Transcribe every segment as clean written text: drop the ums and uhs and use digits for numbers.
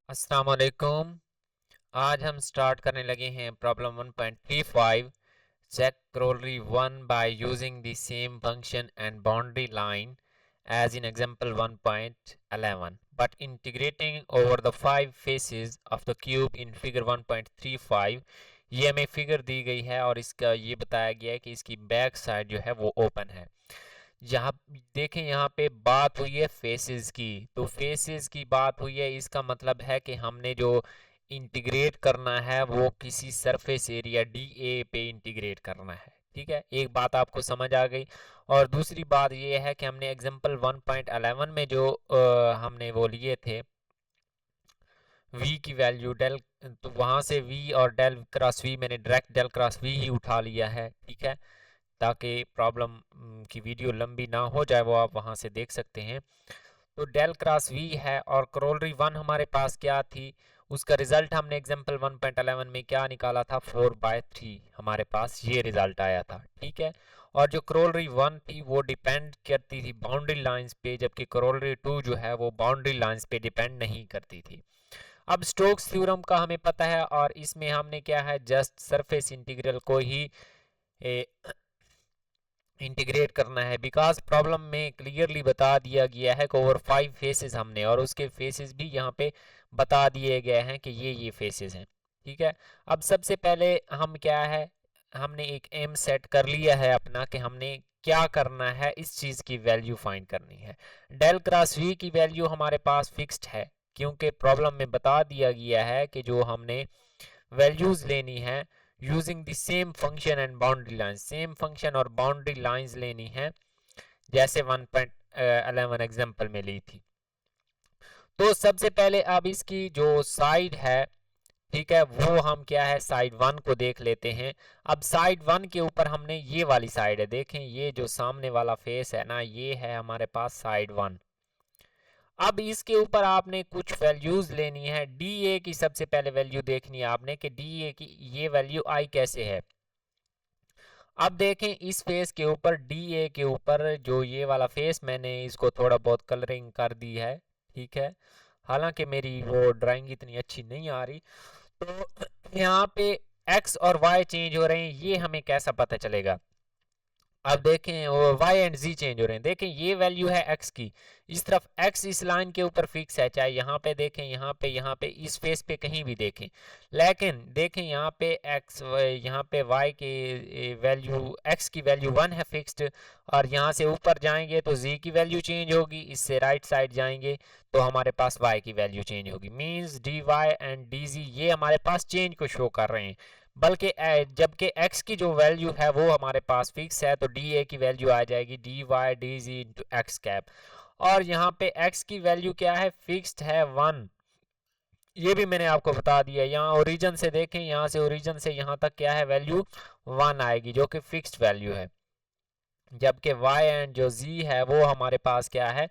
अस्सलाम वालेकुम। आज हम स्टार्ट करने लगे हैं problem 1.35 check corollary 1 by using the same function and boundary line as in example 1.11 but integrating over the five faces of the cube in figure 1.35। ये हमें फिगर दी गई है और इसका ये बताया गया है कि इसकी बैक साइड जो है वो ओपन है। यहाँ देखें, यहाँ पे बात हुई है फेसेस की, तो फेसेस की बात हुई है, इसका मतलब है कि हमने जो इंटीग्रेट करना है वो किसी सरफेस एरिया डी ए पे इंटीग्रेट करना है। ठीक है, एक बात आपको समझ आ गई। और दूसरी बात ये है कि हमने एग्जांपल 1.11 में जो हमने वो लिए थे v की वैल्यू डेल, तो वहां से v और डेल क्रॉस v मैंने डायरेक्ट डेल क्रॉस v ही उठा लिया है। ठीक है, ताकि प्रॉब्लम की वीडियो लंबी ना हो जाए, वो आप वहां से देख सकते हैं। तो डेल क्रॉस वी है और करोलरी 1 हमारे पास क्या थी, उसका रिजल्ट हमने एग्जांपल 1.11 में क्या निकाला था, 4/3 हमारे पास ये रिजल्ट आया था। ठीक है, और जो करोलरी 1 थी वो डिपेंड करती थी बाउंड्री लाइंस पे, जबकि करोलरी 2 जो है वो बाउंड्री लाइंस पे डिपेंड नहीं करती थी। अब स्टोक्स थ्योरम का हमें पता है और इसमें हमने क्या है, जस्ट सरफेस इंटीग्रल को ही इंटीग्रेट करना है, बिकॉज प्रॉब्लम में क्लियरली बता दिया गया है कि ओवर 5 फेसेस हमने, और उसके फेसेस भी यहाँ पे बता दिए गए हैं कि ये फेसेस हैं। ठीक है, अब सबसे पहले हम क्या है, हमने एक एम सेट कर लिया है अपना कि हमने क्या करना है, इस चीज की वैल्यू फाइंड करनी है। डेल क्रॉस वी की वैल्यू हमारे पास फिक्स्ड है, क्योंकि प्रॉब्लम में बता दिया गया है कि जो हमने वैल्यूज लेनी है using the same function and boundary lines, same function और बाउंड्री लाइंस लेनी है जैसे 1.11 एग्जांपल में ली थी। तो सबसे पहले अब इसकी जो साइड है, ठीक है, वो हम क्या है साइड 1 को देख लेते हैं। अब साइड 1 के ऊपर हमने ये वाली साइड है, देखें ये जो सामने वाला फेस है ना, ये है हमारे पास साइड 1। अब इसके ऊपर आपने कुछ वैल्यूज लेनी है, डी ए की सबसे पहले वैल्यू देखनी है आपने कि डी ए की ये वैल्यू आई कैसे है। अब देखें इस फेस के ऊपर, डी ए के ऊपर जो ये वाला फेस, मैंने इसको थोड़ा बहुत कलरिंग कर दी है। ठीक है, हालांकि मेरी वो ड्राइंग इतनी अच्छी नहीं आ रही। तो यहाँ पे एक्स और वाई चेंज हो रहे हैं, ये हमें कैसा पता चलेगा। अब देखें वो y एंड z चेंज हो रहे हैं, देखें ये वैल्यू है x की, इस तरफ x इस लाइन के ऊपर फिक्स है, चाहे यहाँ पे देखें, यहाँ पे इस फेस पे कहीं भी देखें। लेकिन देखें यहाँ पे x, यहाँ पे y की वैल्यू, x की वैल्यू 1 है फिक्स्ड, और यहाँ से ऊपर जाएंगे तो z की वैल्यू चेंज होगी, इससे राइट साइड जाएंगे तो हमारे पास y की वैल्यू चेंज होगी। मीन्स dy एंड dz ये हमारे पास चेंज को शो कर रहे हैं, बल्कि जबकि x की जो वैल्यू है वो हमारे पास फिक्स है, तो डी ए की वैल्यू आ जाएगी D Y D Z into X cap. और यहाँ पे x की वैल्यू क्या है, फिक्स्ड है 1। ये भी मैंने आपको बता दिया, यहाँ ओरिजिन से देखें, यहाँ से ओरिजिन से यहाँ तक क्या है वैल्यू 1 आएगी जो कि फिक्स्ड वैल्यू है, जबकि y एंड जो z है वो हमारे पास क्या है,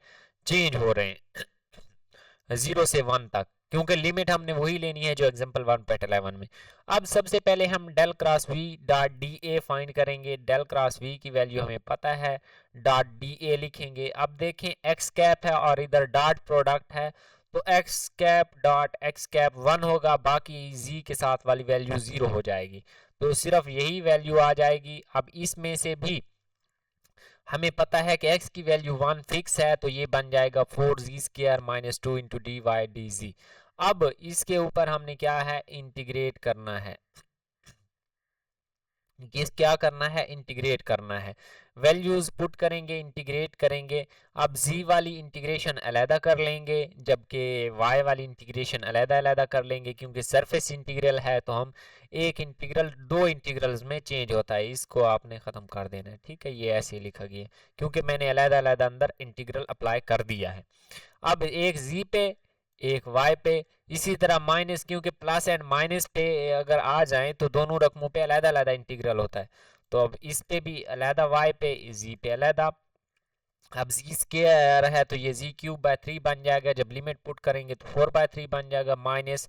चेंज हो रहे हैं 0 से 1 तक, क्योंकि लिमिट हमने वही लेनी है जो एग्जांपल 1.11 में। अब सबसे पहले हम del cross V dot D A find करेंगे, डेल क्रॉस वी की वैल्यू हमें पता है, डॉट डी ए लिखेंगे। अब देखें एक्स कैप है और इधर डॉट प्रोडक्ट है, तो x cap dot x cap 1 होगा, बाकी जी के साथ वाली वैल्यू 0 हो जाएगी, तो सिर्फ यही वैल्यू आ जाएगी। अब इसमें से भी हमें पता है कि x की वैल्यू 1 फिक्स है, तो ये बन जाएगा 4z² minus 2 into D Y D Z. अब इसके ऊपर हमने क्या है, इंटीग्रेट करना है, किस क्या करना है, इंटीग्रेट करना है, वैल्यूज पुट करेंगे, इंटीग्रेट करेंगे। अब z वाली इंटीग्रेशन अलहदा कर लेंगे, जबकि y वाली इंटीग्रेशन अलहदा अलहदा कर लेंगे, क्योंकि सरफेस इंटीग्रल है तो हम एक इंटीग्रल दो इंटीग्रल्स में चेंज होता है, इसको आपने ख़त्म कर देना है। ठीक है, ये ऐसे लिखा गया क्योंकि मैंने अलहदा अलहदा अंदर इंटीग्रल अप्लाई कर दिया है। अब एक z पे एक y पे, इसी तरह माइनस, क्योंकि प्लस एंड माइनस पे अगर आ जाए तो दोनों रकमों पे अलहदा अलहदा इंटीग्रल होता है, तो अब इस पे भी अलहदा y पे, z पे अलहदा। अब z स्क्वायर है तो ये z³/3 बन जाएगा, जब लिमिट पुट करेंगे तो 4/3 बन जाएगा, माइनस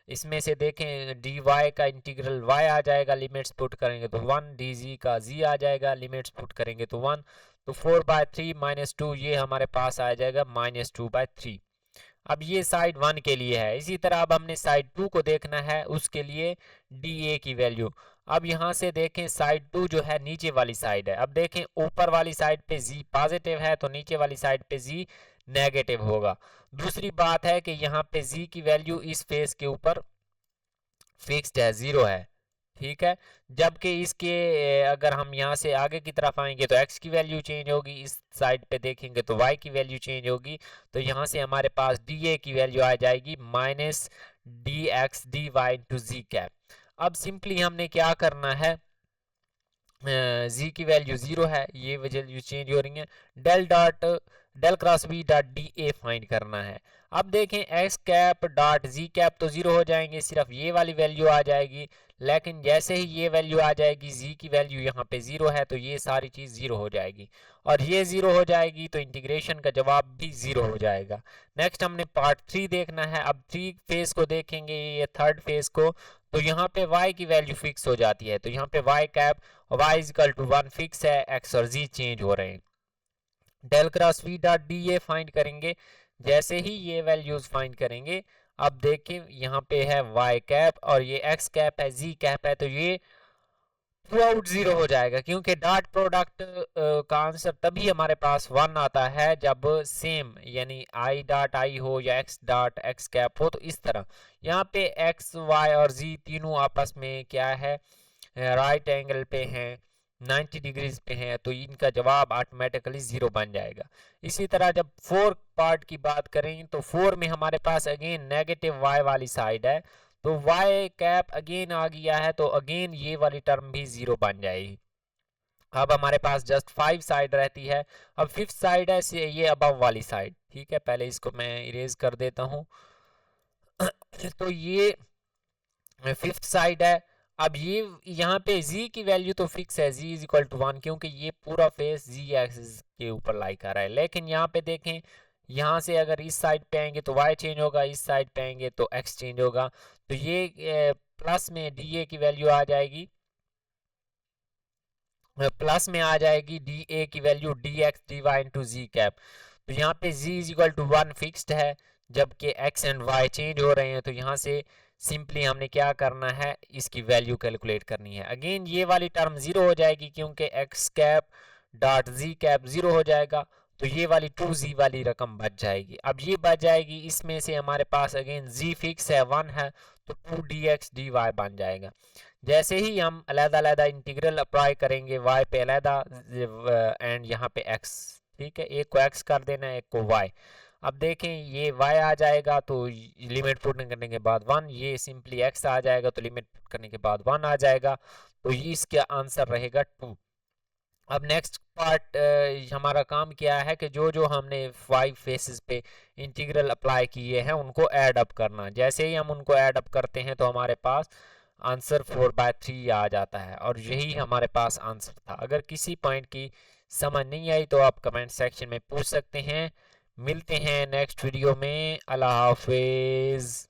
इसमें से देखें dy का इंटीग्रल y आ जाएगा, लिमिट्स पुट करेंगे तो 1, dz का z आ जाएगा, लिमिट्स पुट करेंगे तो 1, तो 4/3 माइनस 2 ये हमारे पास आ जाएगा -2/3। अब ये साइड 1 के लिए है। इसी तरह अब हमने साइड 2 को देखना है, उसके लिए DA की वैल्यू। अब यहाँ से देखें साइड 2 जो है नीचे वाली साइड है। अब देखें ऊपर वाली साइड पे Z पॉजिटिव है तो नीचे वाली साइड पे Z नेगेटिव होगा। दूसरी बात है कि यहाँ पे Z की वैल्यू इस फेस के ऊपर फिक्स्ड है, 0 है, ठीक है। जबकि इसके अगर हम यहाँ से आगे की तरफ आएंगे तो x की वैल्यू चेंज होगी, इस साइड पे देखेंगे तो y की वैल्यू चेंज होगी। तो यहाँ से हमारे पास dA की वैल्यू आ जाएगी minus dx dy into z cap. अब सिंपली हमने क्या करना है, z की वैल्यू 0 है, ये वैल्यू चेंज हो रही है, del cross v dot DA find करना है। अब देखें x cap dot z cap तो 0 हो जाएंगे, सिर्फ ये वाली वैल्यू आ जाएगी। लेकिन जैसे ही ये वैल्यू आ जाएगी, z की वैल्यू यहाँ पे 0 है तो ये सारी चीज़ 0 हो जाएगी, और ये 0 हो जाएगी तो इंटीग्रेशन का जवाब भी 0 हो जाएगा। नेक्स्ट हमने पार्ट 3 देखना है। अब 3 फेस को देखेंगे, ये थर्ड फेस को, तो यहाँ पे y की वैल्यू फिक्स हो जाती है। तो यहाँ पे y cap y equal to 1 fix है, x और z चेंज हो रहे हैं। Del cross v dot DA find करेंगे। जैसे ही ये वैल्यूज फाइंड करेंगे, अब देखें यहाँ पे है y कैप और ये x कैप है, z कैप है, तो ये थ्रू आउट 0 हो जाएगा, क्योंकि डॉट प्रोडक्ट का आंसर तभी हमारे पास 1 आता है जब सेम यानी i डॉट i हो या x डॉट x कैप हो। तो इस तरह यहाँ पे x y और z तीनों आपस में क्या है, राइट एंगल पे हैं, 90 डिग्रीज पे हैं, तो इनका जवाब ऑटोमेटिकली 0 बन जाएगा। इसी तरह जब 4 पार्ट की बात करें तो 4 में हमारे पास अगेन नेगेटिव y वाली साइड है, तो y कैप अगेन आ गया है, तो अगेन ये वाली टर्म भी 0 बन जाएगी। अब हमारे पास जस्ट 5 साइड रहती है। अब 5th साइड है ये अबव वाली साइड, ठीक है। पहले इसको मैं इरेज कर देता हूँ। तो ये 5th साइड है। अब ये यहाँ पे z की वैल्यू तो फिक्स है, z इज इक्वल टू 1, क्योंकि ये पूरा फेस z एक्सिस के ऊपर लाई कर रहा है। लेकिन यहाँ पे देखें, यहाँ से अगर इस साइड पे आएंगे तो y चेंज होगा, इस साइड पे आएंगे तो x चेंज होगा। तो ये प्लस में DA की वैल्यू आ जाएगी, प्लस में आ जाएगी DA की value dx dy into z cap. तो यहाँ पे z is equal to 1 fixed है, जबकि x एंड y चेंज हो रहे हैं। तो यहाँ से सिंपली हमने क्या करना है, इसकी वैल्यू कैलकुलेट करनी है। अगेन ये वाली टर्म 0 हो जाएगी, क्योंकि x cap dot z cap 0 हो जाएगा, तो ये वाली 2z वाली रकम बच जाएगी। अब ये बच जाएगी, इसमें से हमारे पास अगेन z फिक्स है, 1 है, तो 2 dx dy बन जाएगा। जैसे ही हम अलग-अलग इंटीग्रल अप्लाई करेंगे, y पे अलग एंड यहाँ पे x, ठीक है, एक को x कर देना है, एक को y। अब देखें ये y आ जाएगा तो लिमिट पुट करने के बाद 1, ये सिंपली x आ जाएगा तो लिमिट पुट करने के बाद 1 आ जाएगा, तो ये इसका आंसर रहेगा 2। अब नेक्स्ट पार्ट हमारा काम क्या है कि जो जो हमने 5 फेसेस पे इंटीग्रल अप्लाई किए हैं उनको ऐड अप करना। जैसे ही हम उनको ऐड अप करते हैं तो हमारे पास आंसर 4/3 आ जाता है, और यही हमारे पास आंसर था। अगर किसी पॉइंट की समझ नहीं आई तो आप कमेंट सेक्शन में पूछ सकते हैं। मिलते हैं नेक्स्ट वीडियो में। अल्लाह हाफिज़।